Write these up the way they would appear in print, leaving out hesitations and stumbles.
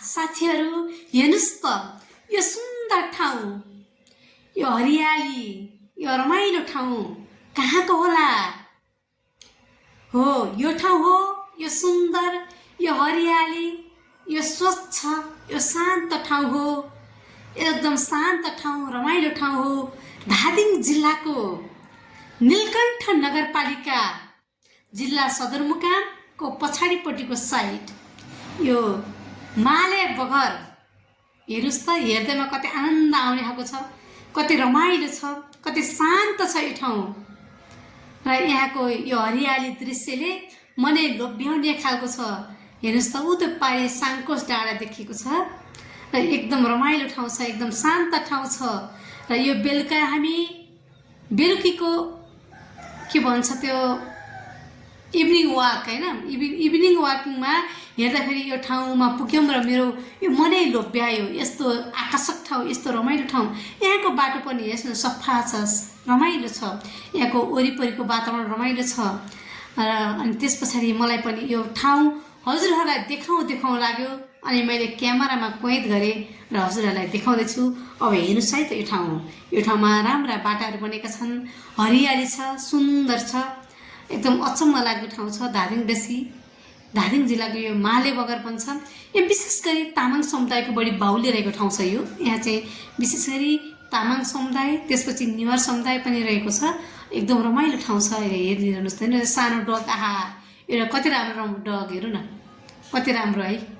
साथीहरू हेर्नुस् त यो सुन्दर ठाउँ, यो हरियाली, यो रमाइलो ठाउँ कहाँको होला? हो यो ठाउँ हो, यो सुन्दर, यो हरियाली, यो स्वच्छ, यो शान्त ठाउँ हो। एकदम शान्त ठाउँ, रमाइलो ठाउँ हो। धादिङ जिल्लाको नीलकण्ठ नगरपालिका जिल्ला सदरमुकामको पछाडिपट्टिको साइड यो माले बगर। हेर्नुस् त, हेर्दैमा कति आनन्द आउने खालको छ, कति रमाइलो छ, कति शान्त छ यो ठाउँ। र यहाँको यो हरियाली दृश्यले मनै लोभ्याउने खालको छ। हेर्नुस् त, उतो पारि साङ्कोस डाँडा देखिएको छ र एकदम रमाइलो ठाउँ छ, एकदम शान्त ठाउँ छ। र यो बेलुका हामी बेलुकीको के भन्छ त्यो इभिनिङ वाक होइन, इभिनिङ वाकिङमा हेर्दाखेरि यो ठाउँमा पुग्यौँ र मेरो यो मनै लोभ्यायो। यस्तो आकर्षक ठाउँ, यस्तो रमाइलो ठाउँ। यहाँको बाटो पनि हेर्नु सफा छ, रमाइलो छ। यहाँको वरिपरिको वातावरण रमाइलो छ। र अनि त्यस पछाडि मलाई पनि यो ठाउँ हजुरहरूलाई देखाउँ लाग्यो। अनि मैले क्यामेरामा कैद गरेँ र हजुरहरूलाई देखाउँदैछु। अब हेर्नुहोस् है त यो ठाउँ। यो ठाउँमा राम्रा बाटाहरू बनेका छन्, हरियाली छ, सुन्दर छ, एकदम अचम्म लाग्ने ठाउँ छ। धादिङ जिल्लाको यो माले बगर भन्छ। यो विशेष गरी तामाङ समुदायको बढी बाहुल्य रहेको ठाउँ छ यो। यहाँ चाहिँ विशेष गरी तामाङ समुदाय, त्यसपछि नेवार समुदाय पनि रहेको छ। एकदम रमाइलो ठाउँ छ। हेरिरहनुहोस् त, सानो डग, आहा एउटा कति राम्रो डग, हेर्नु न कति राम्रो है।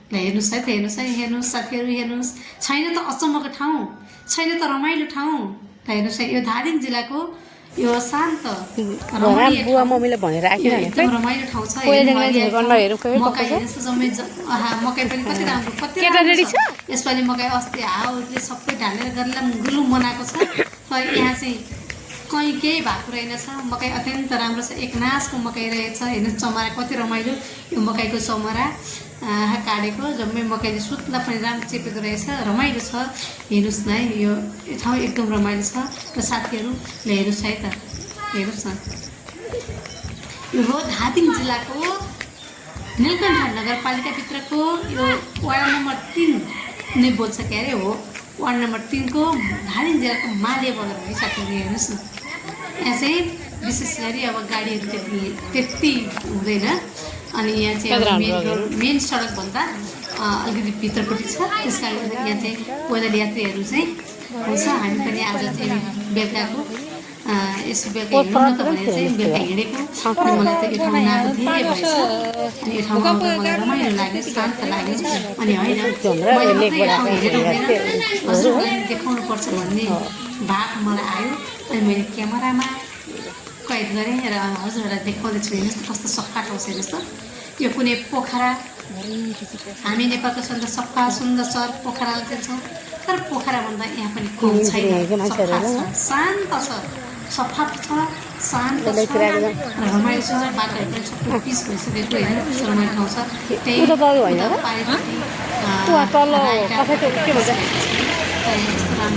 ल हेर्नुहोस् है त, हेर्नुहोस् साथीहरू, हेर्नुहोस्। छैन त अचम्मको ठाउँ, छैन त रमाइलो ठाउँ। ल हेर्नुहोस् है, यो धादिङ जिल्लाको यो शान्त बुवा मम्मीले भनेर आएको रमाइलो ठाउँ छ। मकै पनि कति राम्रो, कति यसपालि मकै अस्ति हाउले सबै ढालेर गरलाम गुलुम बनाएको छ। तर यहाँ चाहिँ कहीँ केही भएको रहेनछ। मकै अत्यन्त राम्रो छ, एक नासको मकै रहेछ। हेर्नुहोस् चमरा कति रमाइलो, यो मकैको चमरा काटेको जम्मै मकैले सुत्ला पनि राम्रो चेपेको रहेछ, रमाइलो छ। हेर्नुहोस् न है, यो ठाउँ एकदम रमाइलो छ। र साथीहरूले हेर्नुहोस् है त, हेर्नुहोस् न, यो हो धादिङ जिल्लाको नीलकण्ठ नगरपालिकाभित्रको यो वार्ड नम्बर 3 नै बोल्छ के अरे, हो वार्ड नम्बर 3 को धादिङ जिल्लाको माले बगर है साथीहरूले। हेर्नुहोस् न, यहाँ चाहिँ विशेष गरी अब गाडीहरू त्यति हुँदैन। अनि यहाँ चाहिँ मेन सडकभन्दा अलिकति भित्रपट्टि छ। त्यस कारणले गर्दा यहाँ चाहिँ पैदल यात्रीहरू चाहिँ हुन्छ। हामी पनि आज चाहिँ बेलुकाको यसो बेलुका हिँड्नु न त भनेर चाहिँ बेलुका हिँडेको। अनि मलाई त यो ठाउँमा आएको धेरै भएछ। अनि यो ठाउँमा आउँदा मलाई रमाइलो लाग्यो, शान्त लाग्यो। अनि होइन हजुरहरूलाई देखाउनुपर्छ भन्ने भाव मलाई आयो। अनि मैले क्यामेरामा कैद गरेँ र हजुरहरूलाई देखाउँदैछु। हेर्नुहोस् त कस्तो सफा ठाउँ छ। हेर्नुहोस् त, यो कुनै पोखरा, हामी नेपालको सबभन्दा सफा सुन्दर सहर पोखरा चाहिँ छ। तर पोखरा भन्दा यहाँ पनि कम छैन, सफा छ, शान्त छ, सफा छ, शान्त छ, रमाइलो छ। बाटोहरू पनि सबै पिस भइसकेको, होइन कस्तो रमाइलो ठाउँ छ। त्यही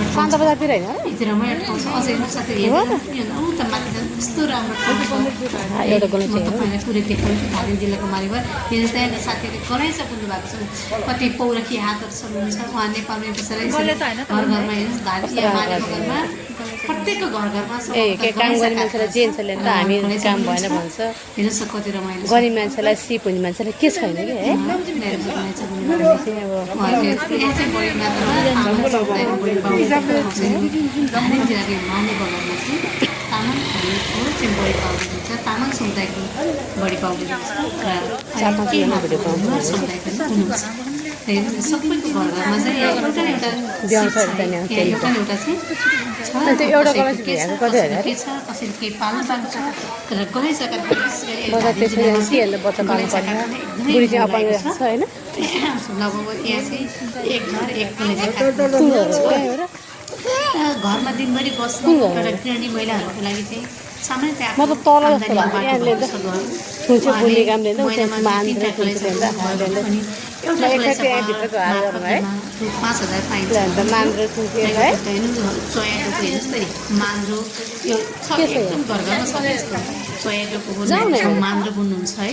शान्त बजारतिर होइन, यति रमाइलो ठाउँ छ। अझै हेर्नु साथीहरू, उता माथि यस्तो राम्रो ठाउँ छ। तपाईँलाई पुरै देखाउँछु धादिङ जिल्लाको मालिकबाट। हेर्नुहोस् त, यहाँ साथीहरूले गलैँचा बुन्नु भएको छ। कति पौरखी हातहरू सक्नुहुन्छ। उहाँ नेपालमै बसेर घर घरमा हेर्नुहोस्, धादिङ माले बगरमा प्रत्येकको घर घरमा काम गर्ने मान्छेलाई जेन्ट्सहरूले त हामी काम भएन भन्छ। हेर्नुहोस् कति रमाइलो, गरिब मान्छेलाई सिप हुने मान्छेलाई के छैन कि है। धादिङ जिल्लाको माले बगरमा चाहिँ तामाङहरूको चाहिँ बढी पाउने हुन्छ। तामाङ समुदायको बढी पाउने हुन्छ र समुदाय पनि हुनुहुन्छ। सबैको घर घरमा चाहिँ एउटा चाहिँ के छ, कसैले केही पाल्नु पाएको छ। तर गलैँचाका लगभग यहाँ चाहिँ एक घर एक गलैँचा घरमा दिनभरि बस्ने एउटा गृहिणी महिलाहरूको लागि चाहिँ सामान्य म त तल जस्तो लाग्यो यहाँले त छुचे बुन्ने काम लिँदा उसले मान्छ छुचे लिँदा एउटा एकैचोटि भित्रको हाल गर्नु है 5000 पाइन्छ अन्त मान्द्रो छुचे है सोयाको हेर्नुस् त मान्द्रो यो छ एकदम घर घरमा सबै यस्तो सोयाको मान्द्रो बुन्नुहुन्छ है।